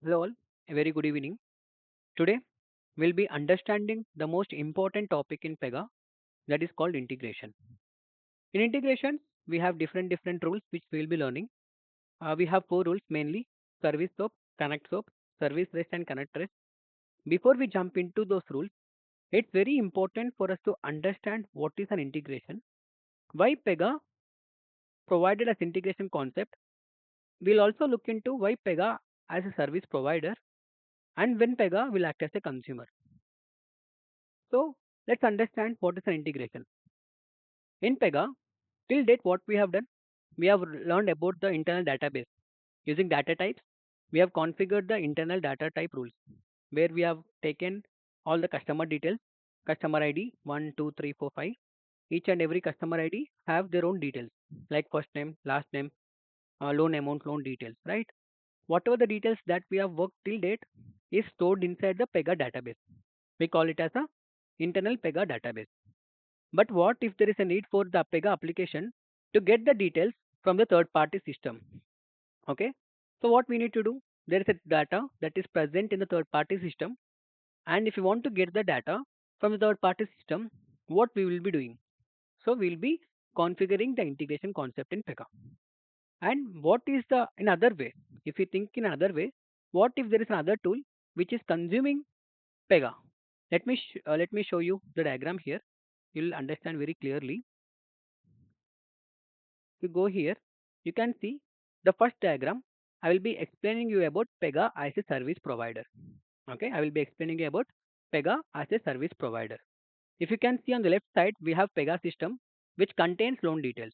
Hello all, a very good evening. Today we'll be understanding the most important topic in Pega, that is called integration. In integration, we have different rules which we'll be learning. We have four rules mainly: service soap, connect soap, service rest and connect rest. Before we jump into those rules, it's very important for us to understand what is an integration, why Pega provided as integration concept. We'll also look into why Pega as a service provider and when Pega will act as a consumer. So let's understand what is an integration. In Pega, till date, what we have done, we have learned about the internal database. Using data types, we have configured the internal data type rules, where we have taken all the customer details, customer ID 1, 2, 3, 4, 5. Each and every customer ID have their own details, like first name, last name, loan amount, loan details, right? Whatever the details that we have worked till date is stored inside the Pega database. We call it as a internal Pega database. But what if there is a need for the Pega application to get the details from the third party system? Okay. So what we need to do? There is a data that is present in the third party system. And if you want to get the data from the third party system, what we will be doing? So we'll be configuring the integration concept in Pega. And what is the in other way? If you think in another way, what if there is another tool which is consuming Pega? Let me show you the diagram here. You'll understand very clearly. You go here, you can see the first diagram. I will be explaining you about Pega as a service provider. Okay, I will be explaining you about Pega as a service provider. If you can see on the left side, we have Pega system which contains loan details.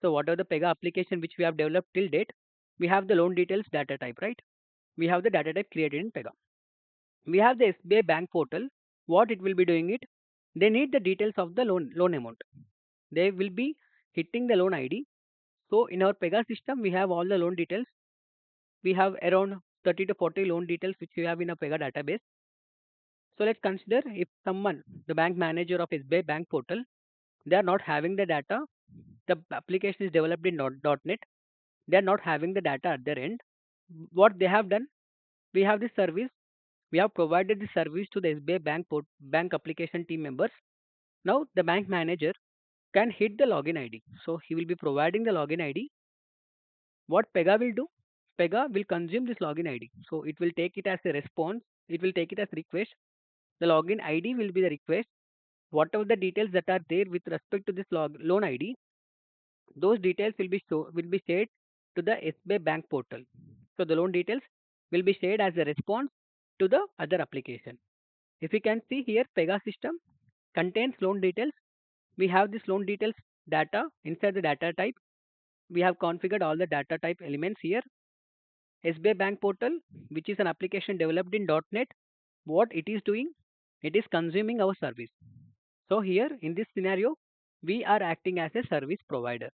So whatever the Pega application which we have developed till date, we have the loan details data type, right? We have the data type created in Pega. We have the SBI bank portal. What it will be doing it? They need the details of the loan amount. They will be hitting the loan ID. So in our Pega system, we have all the loan details. We have around 30 to 40 loan details which we have in a Pega database. So let's consider if someone, the bank manager of SBI bank portal, they are not having the data. The application is developed in .NET. They are not having the data at their end. What they have done, we have this service. We have provided the service to the SBI bank application team members. Now the bank manager can hit the login ID. So he will be providing the login ID. What Pega will do? Pega will consume this login ID. So it will take it as a response. It will take it as request. The login ID will be the request. Whatever the details that are there with respect to this loan ID, those details will be shared to the SBI bank portal. So the loan details will be shared as a response to the other application. If you can see here, Pega system contains loan details. We have this loan details data inside the data type. We have configured all the data type elements here. SBI Bank Portal, which is an application developed in .NET, what it is doing? It is consuming our service. So here in this scenario, we are acting as a service provider.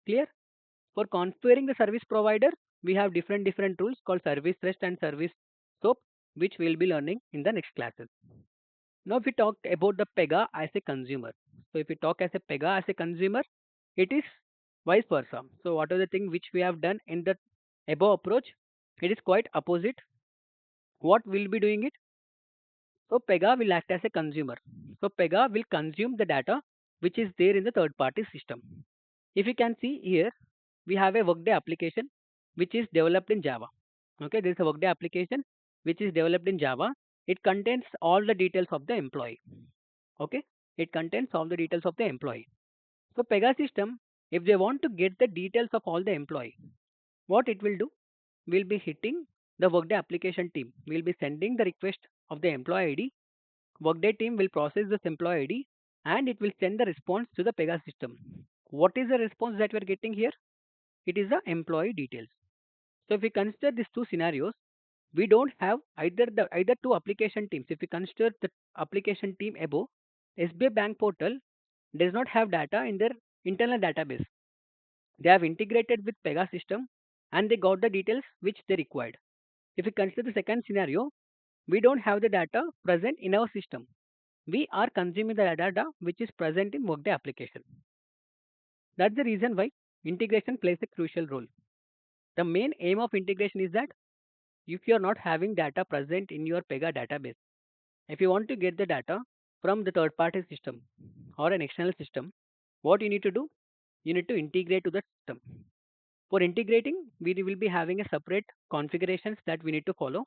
Clear? For configuring the service provider, we have different rules called service rest and service soap, which we'll be learning in the next classes. Now, if we talk about the Pega as a consumer, so if we talk as a Pega as a consumer, it is vice versa. So, what are the things which we have done in the above approach? It is quite opposite. What will be doing it? So, Pega will act as a consumer. So, Pega will consume the data which is there in the third party system. If you can see here, we have a Workday application which is developed in Java. Okay, there is a Workday application which is developed in Java. It contains all the details of the employee. Okay, it contains all the details of the employee. So Pega system, if they want to get the details of all the employee, what it will do? Will be hitting the Workday application team. We'll be sending the request of the employee ID. Workday team will process this employee ID and it will send the response to the Pega system. What is the response that we're getting here? It is the employee details. So if we consider these two scenarios, we don't have either two application teams. If we consider the application team above, SBI Bank Portal does not have data in their internal database. They have integrated with Pega system and they got the details which they required. If we consider the second scenario, we don't have the data present in our system. We are consuming the data which is present in Workday application. That's the reason why integration plays a crucial role. The main aim of integration is that if you are not having data present in your Pega database, if you want to get the data from the third party system or an external system, what you need to do? You need to integrate to the system. For integrating, we will be having a separate configurations that we need to follow.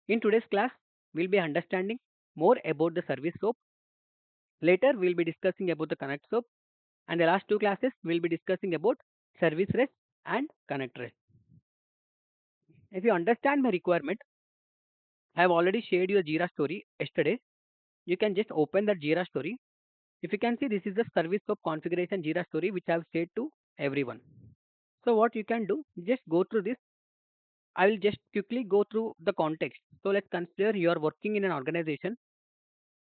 In today's class, we'll be understanding more about the service soap. Later, we'll be discussing about the connect soap. And the last two classes, we'll be discussing about service rest and connect rest. If you understand my requirement, I have already shared your Jira story yesterday. You can just open that Jira story. If you can see, this is the service soap configuration Jira story which I have shared to everyone. So what you can do, just go through this. I will just quickly go through the context. So let's consider you are working in an organization.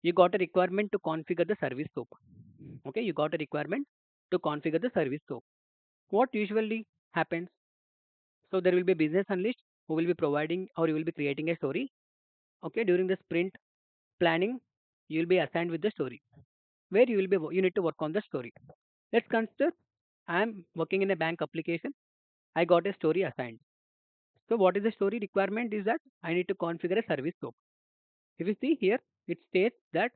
You got a requirement to configure the service soap. Okay, you got a requirement to configure the service soap. What usually happens? So there will be a business analyst who will be providing or you will be creating a story. Okay, during the sprint planning, you will be assigned with the story where you need to work on the story. Let's consider I am working in a bank application. I got a story assigned. So what is the story requirement is that I need to configure a service soap. If you see here, it states that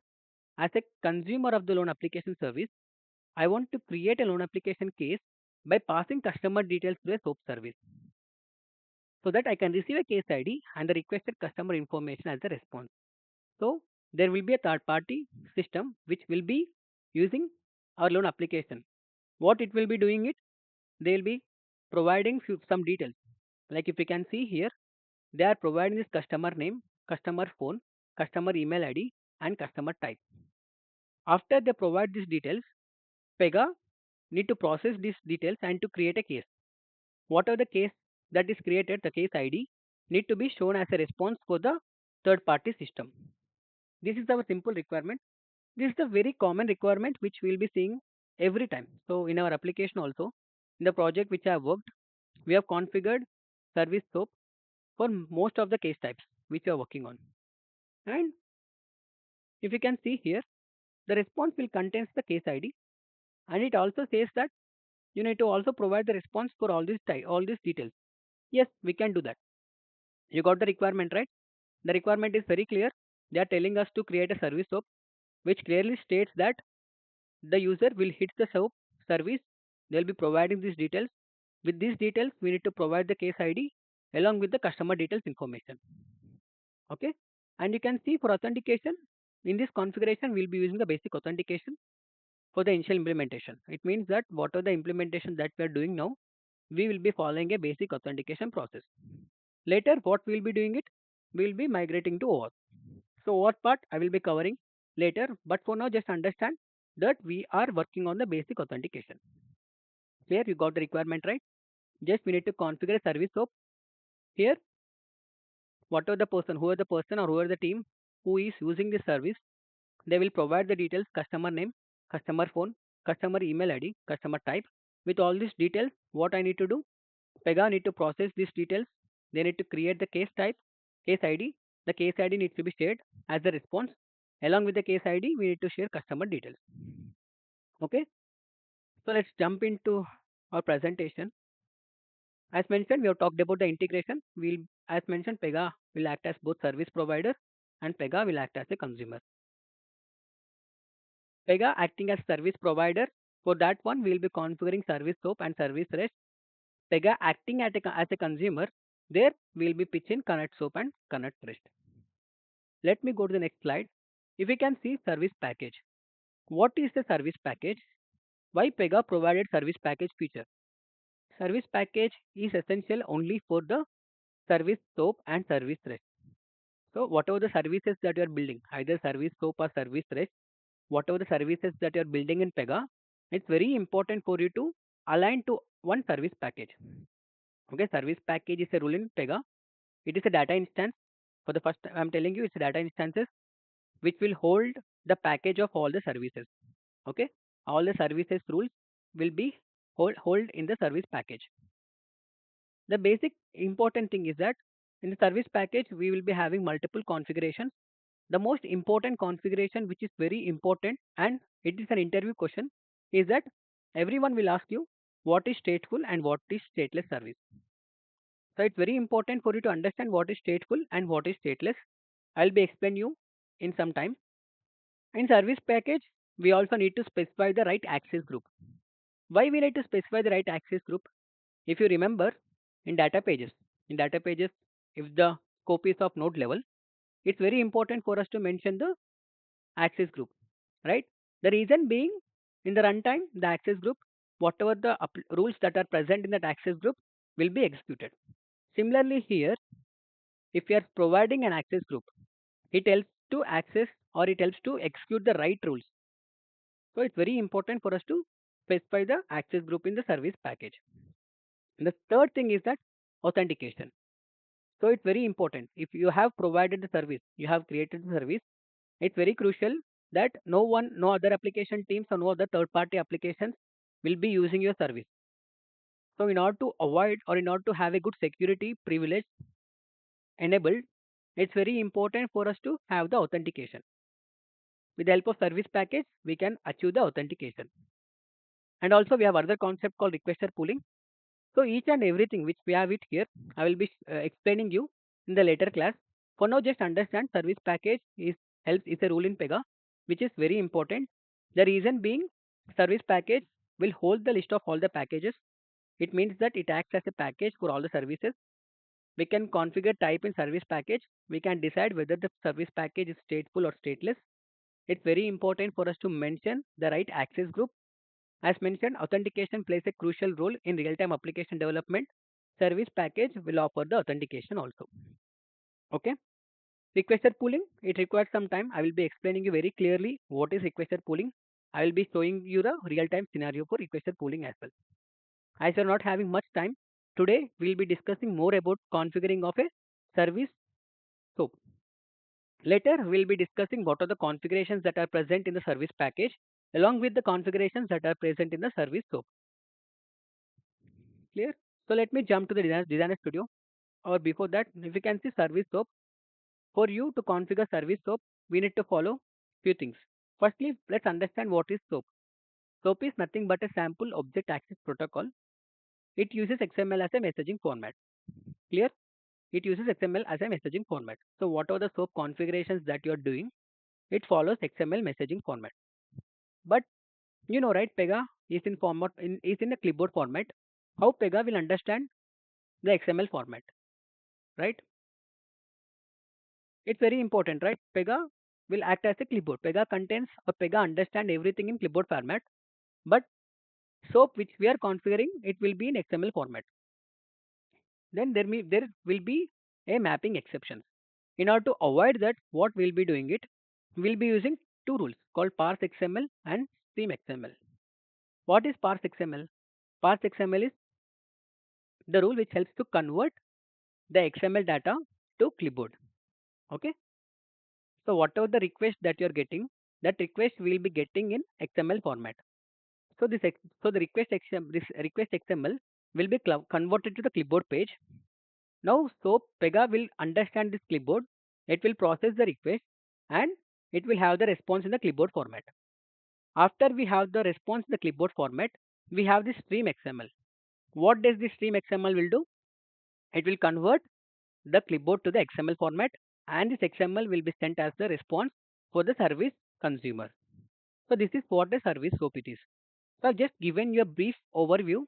as a consumer of the loan application service, I want to create a loan application case by passing customer details to a SOAP service so that I can receive a case ID and the requested customer information as a response. So there will be a third party system which will be using our loan application. What it will be doing it, they will be providing some details. Like if you can see here, they are providing this customer name, customer phone, customer email ID, and customer type. After they provide these details, Pega need to process these details and to create a case. Whatever the case that is created, the case ID need to be shown as a response for the third party system. This is our simple requirement. This is a very common requirement which we will be seeing every time. So in our application also, in the project which I have worked, we have configured service soap for most of the case types which we are working on. And if you can see here, the response will contains the case ID and it also says that you need to also provide the response for all these details. Yes, we can do that. You got the requirement right. The requirement is very clear. They are telling us to create a service soap which clearly states that the user will hit the soap service. They'll be providing these details. With these details, we need to provide the case ID along with the customer details information. Okay. And you can see for authentication, in this configuration, we'll be using the basic authentication for the initial implementation. It means that whatever the implementation that we are doing now, we will be following a basic authentication process. Later, what we will be doing it, we will be migrating to OAuth. So OAuth part I will be covering later, but for now just understand that we are working on the basic authentication. Here you got the requirement right. Just we need to configure a service soap. Here, whatever the person, whoever the person or whoever the team who is using this service, they will provide the details, customer name, customer phone, customer email ID, customer type. With all these details, what I need to do? Pega need to process these details. They need to create the case type, case ID. The case ID needs to be shared as the response. Along with the case ID, we need to share customer details. Okay. So let's jump into our presentation. As mentioned, we have talked about the integration. As mentioned, Pega will act as both service provider and Pega will act as a consumer. Pega acting as service provider. For that one, we will be configuring service soap and service rest. Pega acting as a consumer. There we will be pitching connect soap and connect rest. Let me go to the next slide. If we can see service package. What is the service package? Why Pega provided service package feature? Service package is essential only for the service soap and service rest. So whatever the services that you are building, either service soap or service rest, whatever the services that you are building in Pega, it's very important for you to align to one service package. Okay, service package is a rule in Pega. It is a data instance. For the first time, I'm telling you, it's a data instances which will hold the package of all the services. Okay, all the services rules will be hold in the service package. The basic important thing is that in the service package we will be having multiple configurations. The most important configuration which is very important and it is an interview question is that everyone will ask you what is stateful and what is stateless service. So it's very important for you to understand what is stateful and what is stateless. I'll be explain you in some time. In service package, we also need to specify the right access group. Why we need to specify the right access group? If you remember, in data pages, in data pages, if the scope is of node level, it's very important for us to mention the access group, right? The reason being, in the runtime, the access group, whatever the rules that are present in that access group will be executed. Similarly, here, if you are providing an access group, it helps to access or it helps to execute the right rules. So it's very important for us to specify the access group in the service package. And the third thing is that authentication. So it's very important. If you have provided the service, you have created the service, it's very crucial that no other application teams or no other third-party applications will be using your service. So in order to avoid or in order to have a good security privilege enabled, it's very important for us to have the authentication. With the help of service package, we can achieve the authentication. And also we have other concept called requester pooling. So each and everything which we have it here, I will be explaining you in the later class. For now, just understand service package is a rule in Pega, which is very important. The reason being, service package will hold the list of all the packages. It means that it acts as a package for all the services. We can configure type in service package. We can decide whether the service package is stateful or stateless. It's very important for us to mention the right access group. As mentioned, authentication plays a crucial role in real-time application development. Service package will offer the authentication also. Okay. Requester pooling, it requires some time. I will be explaining you very clearly what is requester pooling. I will be showing you the real-time scenario for requester pooling as well. As you are not having much time, today we will be discussing more about configuring of a service soap. Later, we will be discussing what are the configurations that are present in the service package along with the configurations that are present in the service soap. Clear? So let me jump to the designer studio. Or before that, if you can see service soap, for you to configure service soap, we need to follow few things. Firstly, let's understand what is SOAP. SOAP is nothing but a sample object access protocol. It uses XML as a messaging format. Clear? It uses XML as a messaging format. So whatever the SOAP configurations that you are doing, it follows XML messaging format. But you know, right? Pega is in is in a clipboard format. How Pega will understand the XML format, right? It's very important, right? Pega will act as a clipboard. Pega contains or Pega understand everything in clipboard format. But SOAP which we are configuring, it will be in XML format. Then there will be a mapping exceptions. In order to avoid that, what we'll be doing it, we'll be using two rules called parse XML and stream XML. What is parse XML? Parse XML is the rule which helps to convert the XML data to clipboard. Okay. So whatever the request that you're getting, that request will be getting in XML format. So the this request XML will be converted to the clipboard page. Now, so Pega will understand this clipboard. It will process the request and it will have the response in the clipboard format. After we have the response in the clipboard format, we have the stream XML. What does the stream XML will do? It will convert the clipboard to the XML format and this XML will be sent as the response for the service consumer. So this is what the service SOAP it is. So I've just given you a brief overview.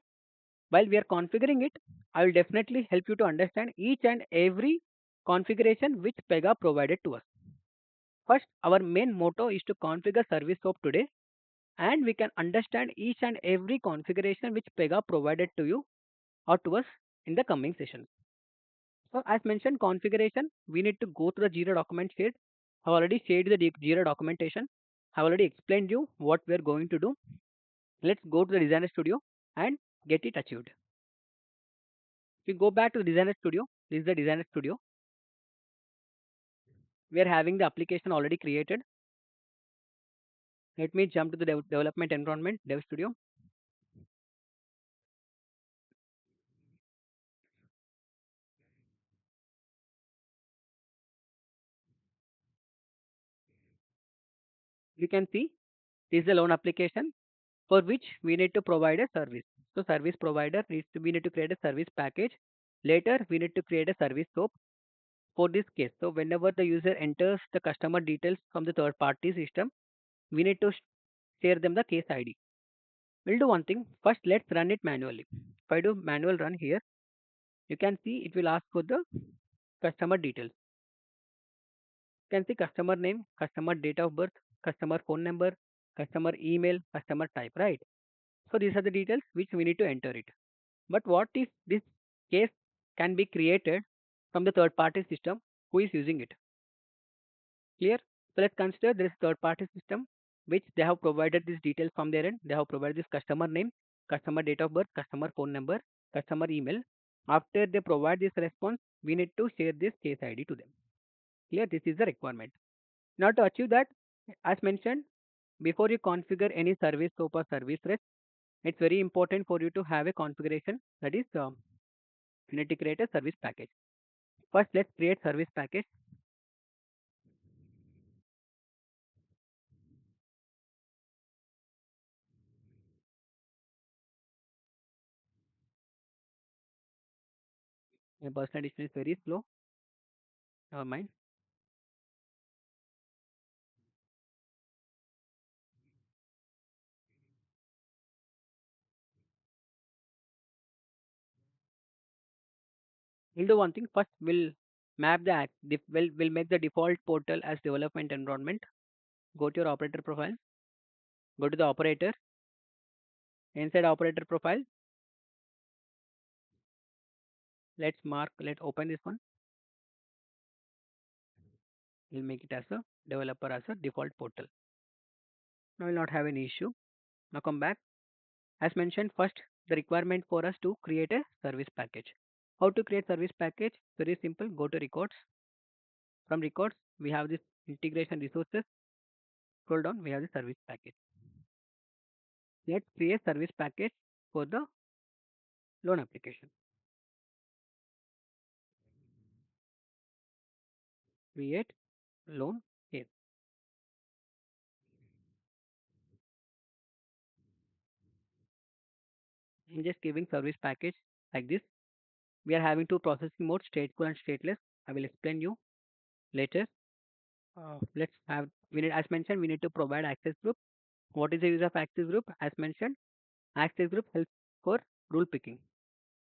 While we are configuring it, I will definitely help you to understand each and every configuration which Pega provided to us. First, our main motto is to configure service SOAP today and we can understand each and every configuration which Pega provided to you or to us in the coming sessions. So as mentioned configuration, we need to go to the Jira document shared. I have already shared the Jira documentation. I have already explained you what we are going to do. Let's go to the Designer Studio and get it achieved. If you go back to the Designer Studio, this is the Designer Studio. We are having the application already created. Let me jump to the development environment, Dev Studio. You can see this is the loan application for which we need to provide a service. So service provider we need to create a service package Later, we need to create a service scope for this case. So whenever the user enters the customer details from the third party system, we need to share them the case ID. We'll do one thing. First, let's run it manually. If I do manual run here, you can see it will ask for the customer details. You can see customer name, customer date of birth, customer phone number, customer email, customer type, right? So these are the details which we need to enter it. But what if this case can be created from the third party system who is using it? Clear? So let's consider this third party system which they have provided this details from their end. They have provided this customer name, customer date of birth, customer phone number, customer email. After they provide this response, we need to share this case ID to them. Clear? This is the requirement. Now to achieve that, as mentioned, before you configure any service scope or service rest, it's very important for you to have a configuration that is you need to create a service package. First, let's create service package. My personal edition is very slow. Never mind. We'll do one thing. First, we'll map the we'll make the default portal as development environment. Go to your operator profile. Go to the operator. Inside operator profile, let's mark. Let's open this one. We'll make it as a developer as a default portal. Now we'll not have any issue. Now come back. As mentioned, first the requirement for us to create a service package. How to create service package? Very simple. Go to records. From records, we have this integration resources. Scroll down, we have the service package. Let's create service package for the loan application. Create loan case. I'm just giving service package like this. We are having two processing modes, stateful and stateless. I will explain you later. Let's have, we need, as mentioned, we need to provide access group. What is the use of access group? As mentioned, access group helps for rule picking.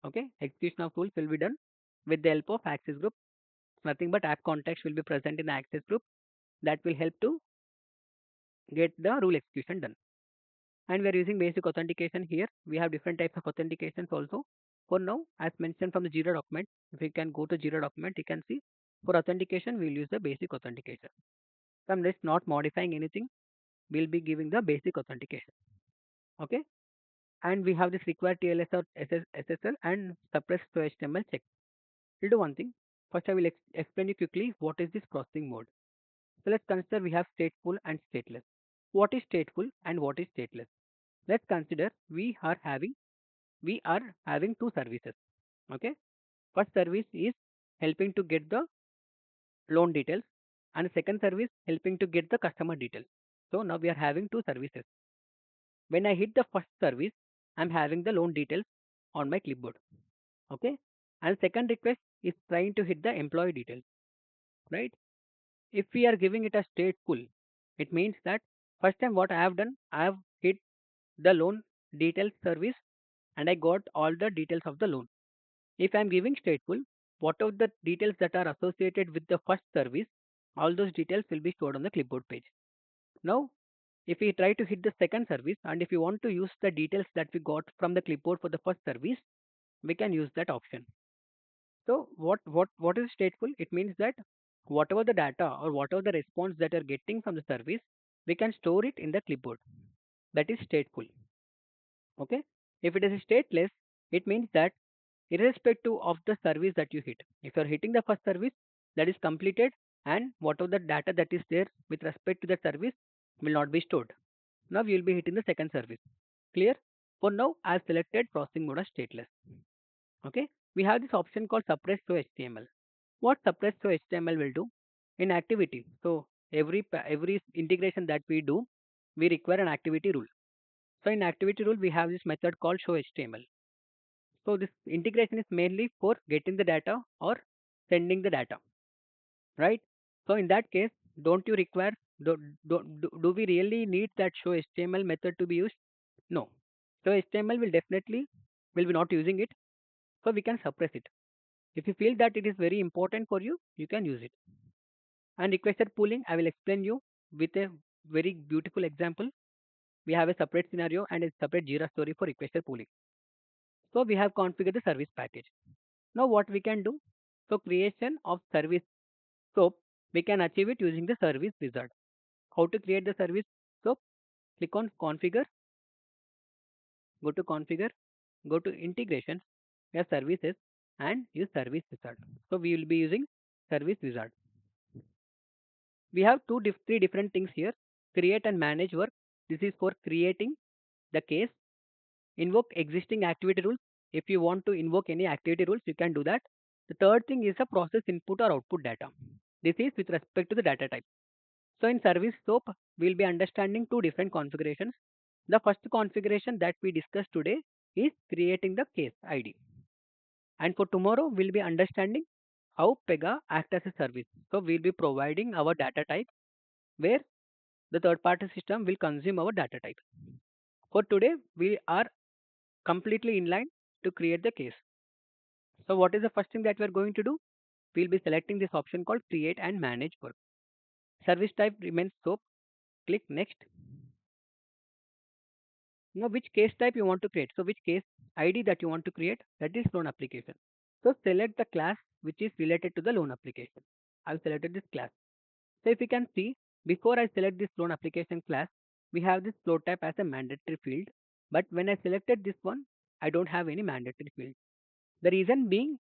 Okay, execution of rules will be done with the help of access group. Nothing but app context will be present in the access group that will help to get the rule execution done. And we are using basic authentication here. We have different types of authentications also. For now, as mentioned from the Jira document, if you can go to Jira document, you can see for authentication, we'll use the basic authentication. So I'm just not modifying anything. We'll be giving the basic authentication. Okay. And we have this required TLS or SSL and suppress to HTML check. We'll do one thing. First, I will explain you quickly what is this processing mode. So let's consider we have stateful and stateless. What is stateful and what is stateless? Let's consider we are having two services. Okay. First service is helping to get the loan details and second service helping to get the customer details. So now we are having two services. When I hit the first service, I'm having the loan details on my clipboard. Okay. And second request is trying to hit the employee details. Right. If we are giving it a stateful, it means that first time what I have done, I have hit the loan details service and I got all the details of the loan. If I am giving stateful, whatever the details that are associated with the first service, all those details will be stored on the clipboard page. Now, if we try to hit the second service and if you want to use the details that we got from the clipboard for the first service, we can use that option. So what is stateful? It means that whatever the data or whatever the response that you're getting from the service, we can store it in the clipboard. That is stateful. Okay. If it is stateless, it means that irrespective of the service that you hit, if you are hitting the first service that is completed and whatever the data that is there with respect to that service will not be stored. Now you will be hitting the second service. Clear? For now, I have selected processing mode as stateless. Okay. We have this option called suppress to HTML. What suppress to HTML will do in activity? So every integration that we do, we require an activity rule. So in activity rule, we have this method called show HTML. So this integration is mainly for getting the data or sending the data, right? So in that case, don't you require do we really need that show HTML method to be used? No. So HTML will definitely will be not using it, so we can suppress it. If you feel that it is very important for you, you can use it. And requested pooling, I will explain you with a very beautiful example. We have a separate scenario and a separate Jira story for requested pooling. So we have configured the service package. Now what we can do? So creation of service soap, we can achieve it using the service wizard. How to create the service soap? Click on configure, go to configure, go to integrations, where services and use service wizard. So we will be using service wizard. We have three different things here. Create and manage work. This is for creating the case. Invoke existing activity rules. If you want to invoke any activity rules, you can do that. The third thing is a process input or output data. This is with respect to the data type. So in service scope, we'll be understanding two different configurations. The first configuration that we discussed today is creating the case ID. And for tomorrow, we'll be understanding how Pega acts as a service. So we'll be providing our data type where the third party system will consume our data type. For today, we are completely in line to create the case. So what is the first thing that we're going to do? We'll be selecting this option called create and manage work. Service type remains SOAP. Click next. Now which case type you want to create. So which case ID that you want to create, that is loan application. So select the class which is related to the loan application. I've selected this class. So if you can see, before I select this loan application class, we have this flow type as a mandatory field. But when I selected this one, I don't have any mandatory field. The reason being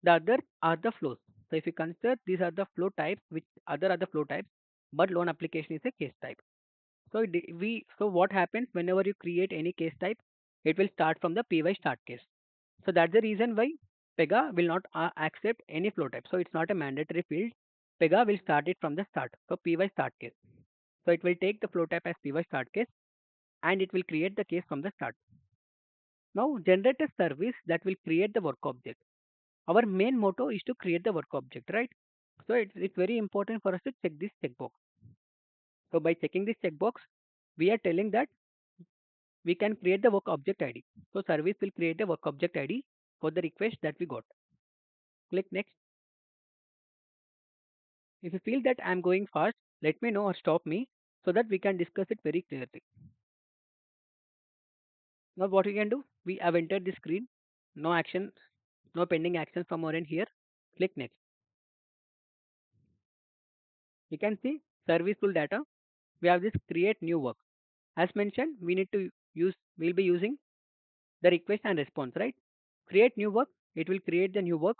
the others are the flows. So if you consider these are the flow types, which other are the flow types, but loan application is a case type. So what happens whenever you create any case type, it will start from the py start case. So that's the reason why Pega will not accept any flow type. So it's not a mandatory field. Pega will start it from the start. So py start case. So it will take the flow type as py start case and it will create the case from the start. Now generate a service that will create the work object. Our main motto is to create the work object, right? So it's very important for us to check this checkbox. So by checking this checkbox, we are telling that we can create the work object ID. So service will create a work object ID for the request that we got. Click next. If you feel that I'm going fast, let me know or stop me so that we can discuss it very clearly. Now what we can do, we have entered the screen. No action, no pending action from our end here. Click next. You can see service full data. We have this create new work. As mentioned, we'll be using the request and response, right? Create new work. It will create the new work.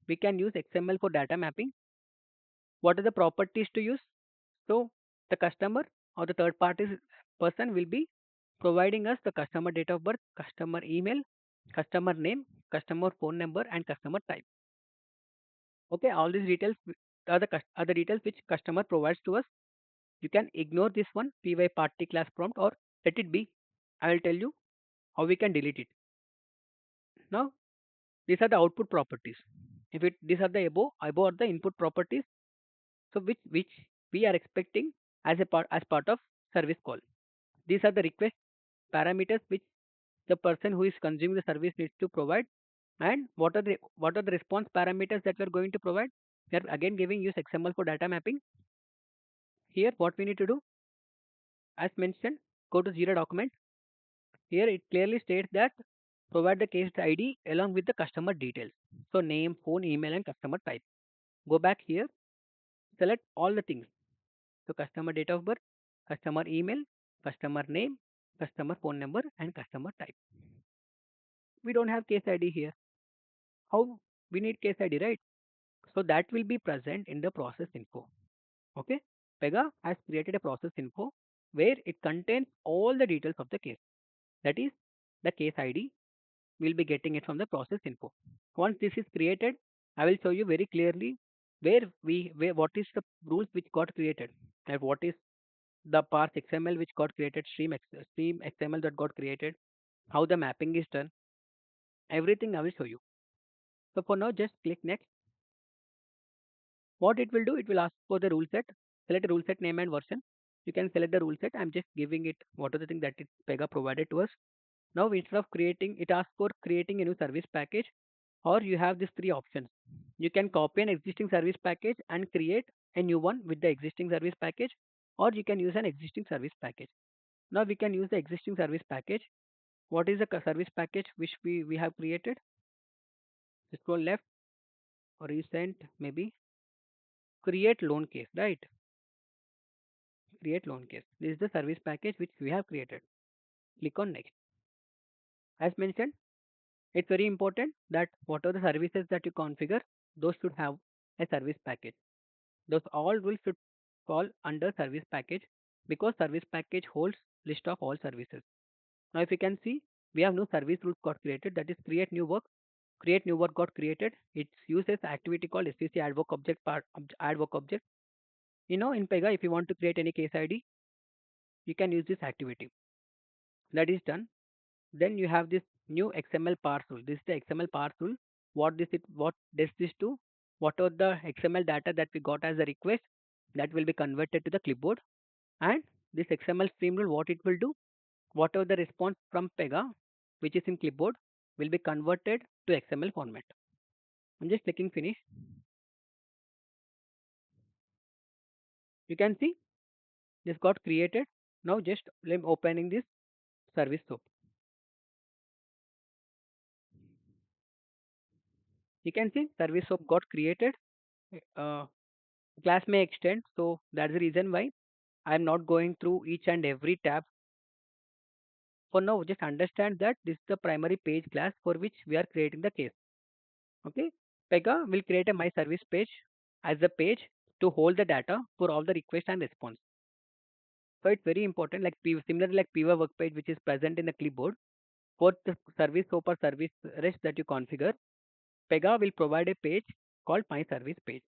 We can use XML for data mapping. What are the properties to use? So the customer or the third party person will be providing us the customer date of birth, customer email, customer name, customer phone number, and customer type. Okay, all these details are the details which customer provides to us. You can ignore this one py party class prompt or let it be. I will tell you how we can delete it. Now these are the output properties. If it these are the above are the input properties. So which we are expecting as part of service call. These are the request parameters which the person who is consuming the service needs to provide. And what are the response parameters that we are going to provide? We are again giving use XML for data mapping. Here what we need to do, as mentioned, go to Jira document. Here it clearly states that provide the case ID along with the customer details. So name, phone, email, and customer type. Go back here, select all the things. So customer date of birth, customer email, customer name, customer phone number, and customer type. We don't have case ID here. How we need case ID, right? So that will be present in the process info. Okay. Pega has created a process info where it contains all the details of the case. That is the case ID. We'll be getting it from the process info. Once this is created, I will show you very clearly where what is the rules which got created and what is the parse XML which got created, stream XML that got created, how the mapping is done, Everything I will show you. So for now, just click next. What it will do, it will ask for the rule set. Select rule set name and version. You can select the rule set. I'm just giving it what are the things that it Pega provided to us. Now instead of creating, it asks for creating a new service package, or you have these three options. You can copy an existing service package and create a new one with the existing service package, or you can use an existing service package. Now we can use the existing service package. What is the service package which we have created? Scroll left or recent maybe create loan case, right? Create loan case. This is the service package which we have created. Click on next. As mentioned, it's very important that what are the services that you configure, those should have a service package. Those all rules should fall under service package because service package holds list of all services. Now if you can see, we have new service rules got created, that is create new work. Create new work got created. It uses activity called SCC ad work object ad work object. In Pega, if you want to create any case ID, you can use this activity. That is done. Then you have this new XML parse rule. This is the XML parse rule. What does this do? What are the XML data that we got as a request that will be converted to the clipboard? And this XML stream rule, what it will do? Whatever the response from Pega, which is in clipboard, will be converted to XML format. I'm just clicking finish. You can see this got created. Now just I'm opening this service soap. You can see service soap got created. Uh, Class may extend, so that's the reason why I'm not going through each and every tab. For now, just understand that this is the primary page class for which we are creating the case. Okay, Pega will create a my service page as the page to hold the data for all the request and response. So it's very important, like similarly like Pivot work page which is present in the clipboard for the service soap or service rest that you configure. Pega will provide a page called my service page.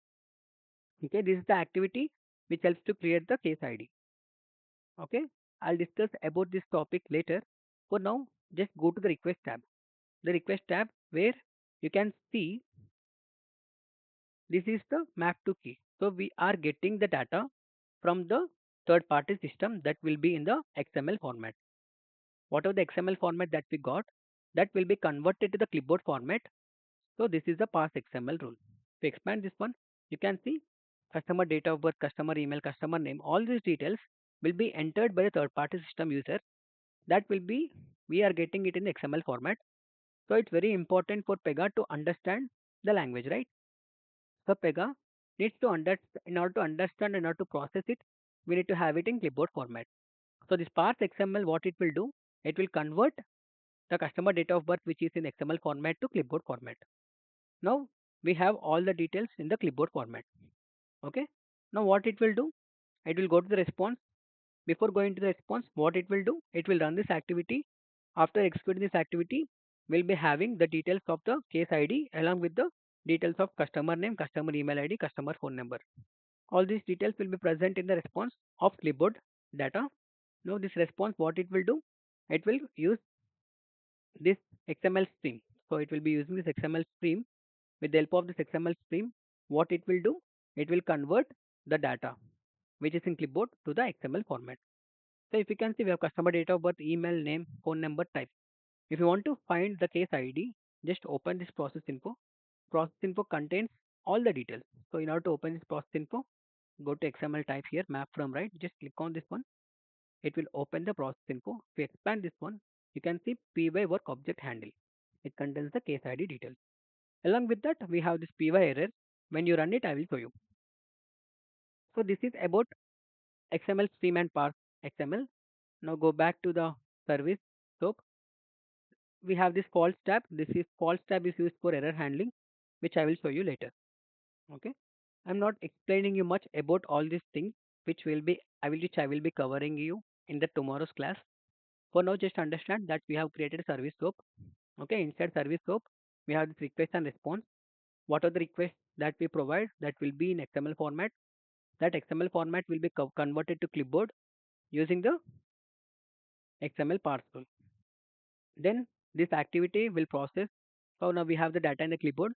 Okay, this is the activity which helps to create the case ID. Okay, I'll discuss about this topic later. For now, just go to the request tab. The request tab where you can see this is the map to key. So we are getting the data from the third party system that will be in the XML format. Whatever the XML format that we got, that will be converted to the clipboard format. So this is the parse XML rule. To expand this one, you can see customer date of birth, customer email, customer name, all these details will be entered by the third party system user. That will be, we are getting it in the XML format. So it's very important for Pega to understand the language, right? So Pega needs to understand, in order to understand, in order to process it, we need to have it in clipboard format. So this parse XML, what it will do, it will convert the customer date of birth, which is in XML format, to clipboard format. Now we have all the details in the clipboard format. Okay. Now what it will do, it will go to the response. Before going to the response, what it will do, it will run this activity. After executing this activity, we'll be having the details of the case ID along with the details of customer name, customer email ID, customer phone number. All these details will be present in the response of clipboard data. Now this response, what it will do, it will use this XML stream. So it will be using this XML stream. With the help of this XML stream, what it will do, it will convert the data which is in clipboard to the XML format. So if you can see, we have customer date of birth, email, name, phone number, type. If you want to find the case ID, just open this process info. Process info contains all the details. So in order to open this process info, go to XML type here, map from right, just click on this one. It will open the process info. If you expand this one, you can see PY work object handle. It contains the case ID details. Along with that, we have this PY error. When you run it, I will show you. So this is about XML stream and parse XML. Now go back to the service. So we have this false tab. This is false tab is used for error handling, which I will show you later. Okay. I'm not explaining you much about all these things, which I will be covering you in the tomorrow's class. For now, just understand that we have created a service soap. Okay, inside service soap, we have this request and response. What are the requests that we provide that will be in XML format? That XML format will be converted to clipboard using the XML parse tool. Then this activity will process. So now we have the data in the clipboard.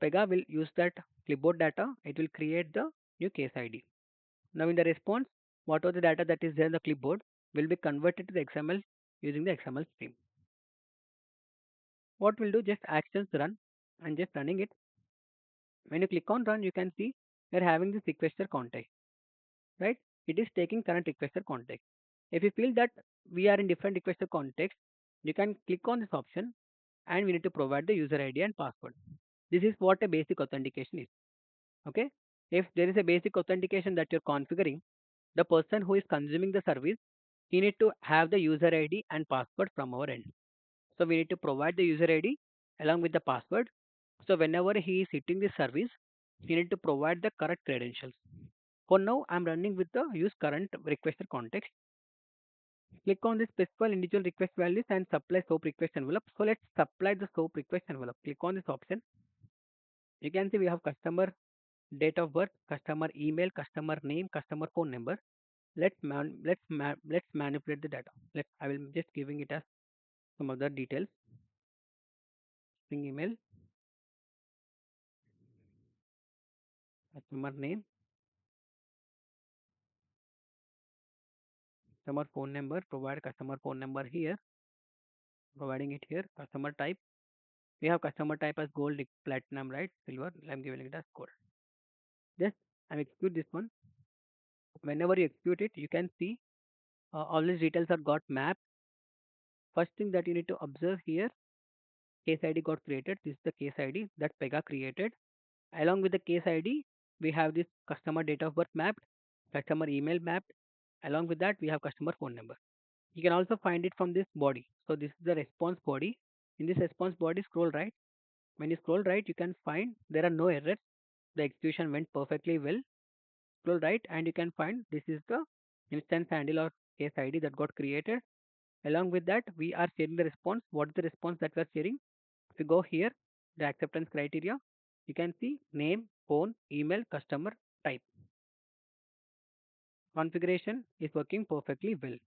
Pega will use that clipboard data. It will create the new case ID. Now in the response, whatever the data that is there in the clipboard will be converted to the XML using the XML stream. What we'll do, just actions run and just running it. When you click on run, you can see we're having this requester context, right? It is taking current requester context. If you feel that we are in different requester context, you can click on this option and we need to provide the user ID and password. This is what a basic authentication is. Okay. If there is a basic authentication that you're configuring, the person who is consuming the service, he need to have the user ID and password from our end. So we need to provide the user ID along with the password. So whenever he is hitting the service, he need to provide the correct credentials. For now, I'm running with the use current requester context. Click on the specify individual request values and supply SOAP request envelope. So let's supply the SOAP request envelope. Click on this option. You can see we have customer date of birth, customer email, customer name, customer phone number. Let's manipulate the data. Let I will just giving it as some other details. String email, customer name, customer phone number. Provide customer phone number here. Providing it here. Customer type. We have customer type as gold, platinum, right? Silver. I'm giving it as gold. Just I execute this one. Whenever you execute it, you can see all these details are got mapped. First thing that you need to observe here, case ID got created. This is the case ID that Pega created. Along with the case ID, we have this customer date of birth mapped, customer email mapped. Along with that, we have customer phone number. You can also find it from this body. So this is the response body. In this response body, scroll right. When you scroll right, you can find there are no errors. The execution went perfectly well. Scroll right and you can find this is the instance handle or case ID that got created. Along with that, we are sharing the response. What is the response that we are sharing? If you go here, the acceptance criteria, you can see name, phone, email, customer, type. Configuration is working perfectly well.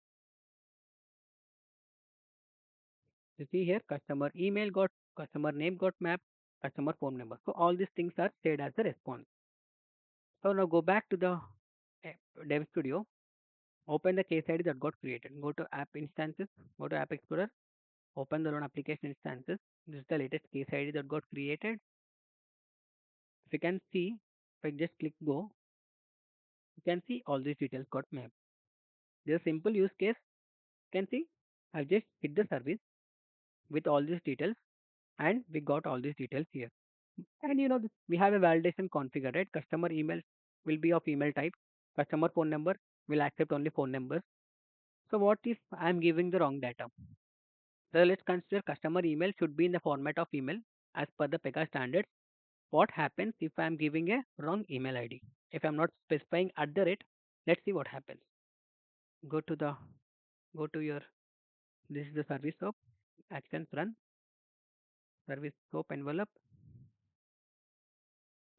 You see here, customer email got, customer name got mapped, customer phone number. So all these things are saved as a response. So now go back to the Dev Studio, open the case ID that got created. Go to app instances, go to app explorer, open the loan application instances. This is the latest case ID that got created. If you can see, if I just click go, you can see all these details got mapped. There's a simple use case. You can see I've just hit the service with all these details and we got all these details here. And we have a validation configured, right? Customer email will be of email type. Customer phone number will accept only phone numbers. So what if I'm giving the wrong data? So let's consider customer email should be in the format of email as per the Pega standards. What happens if I'm giving a wrong email ID? If I'm not specifying at the rate, let's see what happens. Go to the go to your this is the service scope, actions run, service scope envelope,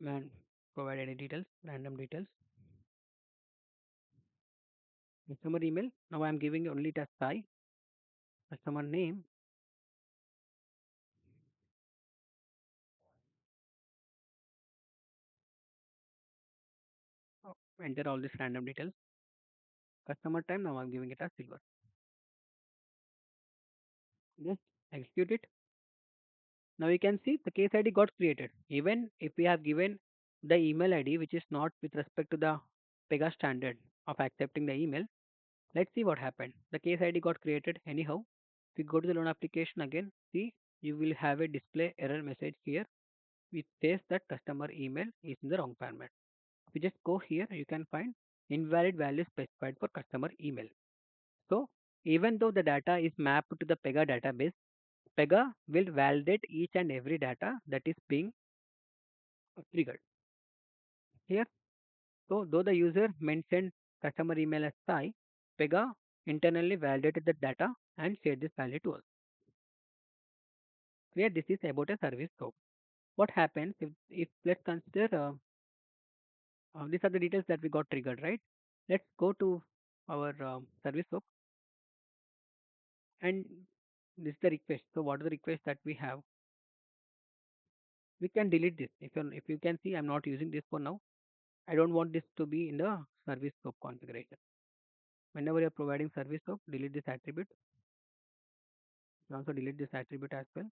and provide any details, random details. Customer email. Now I'm giving only it as Sai. Customer name. Enter all these random details. Customer time. Now I'm giving it as silver. Just execute it. Now you can see the case ID got created. Even if we have given the email ID which is not with respect to the Pega standard of accepting the email, let's see what happened. The case ID got created anyhow. If you go to the loan application again, see you will have a display error message here which says that customer email is in the wrong format. If you just go here, you can find invalid value specified for customer email. So even though the data is mapped to the Pega database, Pega will validate each and every data that is being triggered here. So though the user mentioned customer email as Sai, Pega internally validated the data and shared this value to us. Here this is about a service scope. What happens if let's consider these are the details that we got triggered, right? Let's go to our service scope and this is the request. So what is the request that we have? We can delete this. If you can see, I'm not using this for now. I don't want this to be in the service scope configuration. Whenever you're providing service scope, delete this attribute. You also delete this attribute as well.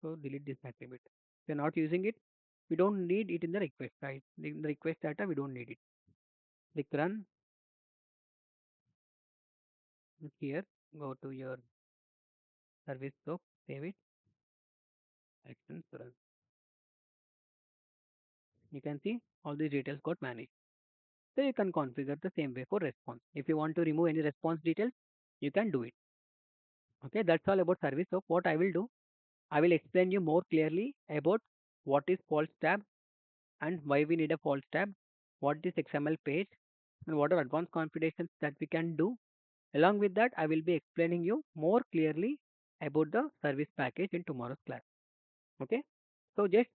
So delete this attribute. If you're not using it, we don't need it in the request, right? In the request data, we don't need it. Click run here. Go to your service scope, save it, actions run. You can see all these details got managed. So you can configure the same way for response. If you want to remove any response details, you can do it. Okay, that's all about service. So what I will do, I will explain you more clearly about what is false tab and why we need a false tab, what is XML page, and what are advanced configurations that we can do. Along with that, I will be explaining you more clearly about the service package in tomorrow's class. Okay, so just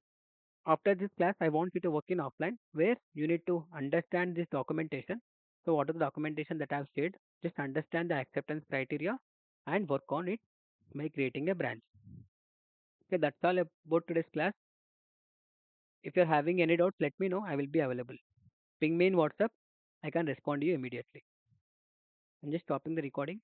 after this class, I want you to work in offline where you need to understand this documentation. So, what is the documentation that I've said? Just understand the acceptance criteria and work on it by creating a branch. Okay, that's all about today's class. If you're having any doubts, let me know. I will be available. Ping me in WhatsApp. I can respond to you immediately. I'm just stopping the recording.